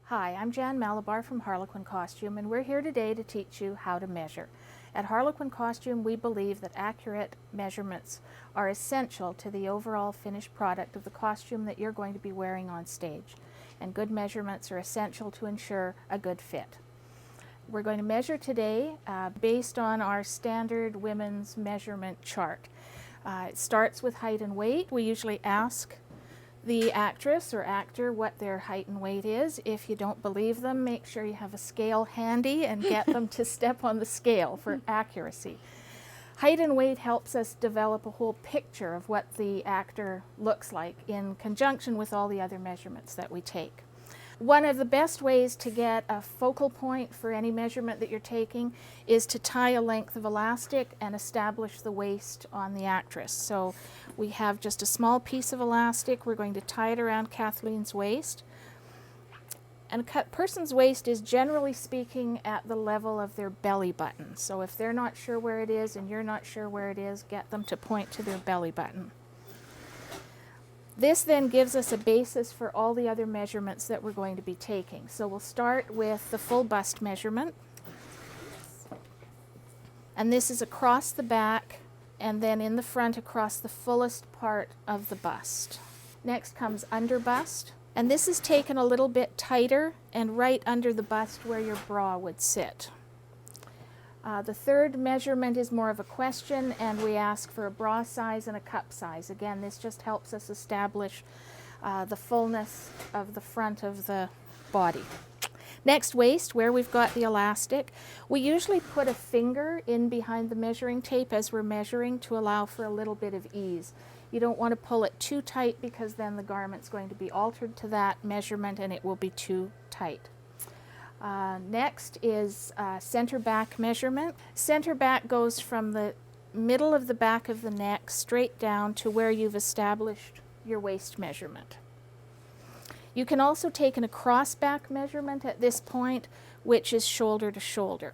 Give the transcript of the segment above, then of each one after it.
Hi, I'm Jan Malabar from Harlequin Costume, and we're here today to teach you how to measure. At Harlequin Costume, we believe that accurate measurements are essential to the overall finished product of the costume that you're going to be wearing on stage. And good measurements are essential to ensure a good fit. We're going to measure today based on our standard women's measurement chart. It starts with height and weight. We usually ask the actress or actor what their height and weight is. If you don't believe them, make sure you have a scale handy and get them to step on the scale for accuracy. Height and weight helps us develop a whole picture of what the actor looks like in conjunction with all the other measurements that we take. One of the best ways to get a focal point for any measurement that you're taking is to tie a length of elastic and establish the waist on the actress. So we have just a small piece of elastic. We're going to tie it around Kathleen's waist. And a person's waist is, generally speaking, at the level of their belly button. So if they're not sure where it is and you're not sure where it is, get them to point to their belly button. This then gives us a basis for all the other measurements that we're going to be taking. So we'll start with the full bust measurement. And this is across the back and then in the front across the fullest part of the bust. Next comes under bust. And this is taken a little bit tighter and right under the bust where your bra would sit. The third measurement is more of a question, and we ask for a bra size and a cup size. Again, this just helps us establish the fullness of the front of the body. Next, waist, where we've got the elastic. We usually put a finger in behind the measuring tape as we're measuring to allow for a little bit of ease. You don't want to pull it too tight because then the garment's going to be altered to that measurement and it will be too tight. Next is center back measurement. Center back goes from the middle of the back of the neck straight down to where you've established your waist measurement. You can also take an across back measurement at this point, which is shoulder to shoulder.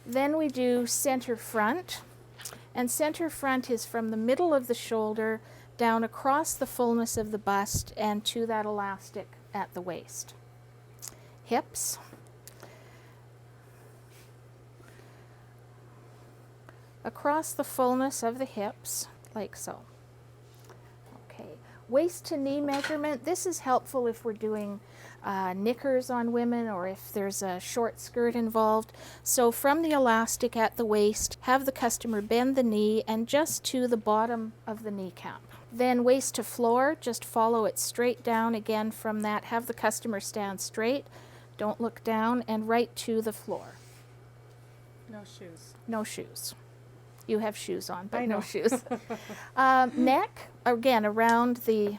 Then we do center front, and center front is from the middle of the shoulder down across the fullness of the bust and to that elastic at the waist. Hips. Across the fullness of the hips, like so. Okay. Waist to knee measurement. This is helpful if we're doing knickers on women or if there's a short skirt involved. So from the elastic at the waist, have the customer bend the knee and just to the bottom of the kneecap. Then waist to floor, just follow it straight down again from that. Have the customer stand straight. Don't look down, and right to the floor. No shoes. No shoes. You have shoes on, but I no know. shoes. Neck, again, around the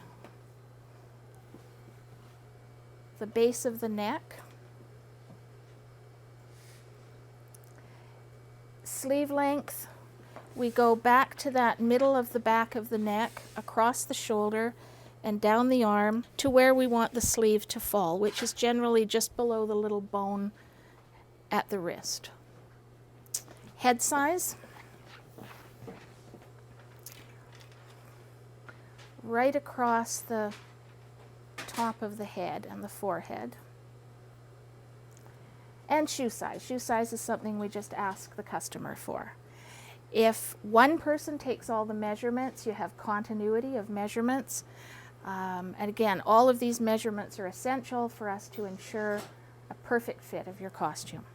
base of the neck. Sleeve length, we go back to that middle of the back of the neck, across the shoulder, and down the arm to where we want the sleeve to fall, which is generally just below the little bone at the wrist. Head size. Right across the top of the head and the forehead. And shoe size. Shoe size is something we just ask the customer for. If one person takes all the measurements, you have continuity of measurements. And again, all of these measurements are essential for us to ensure a perfect fit of your costume.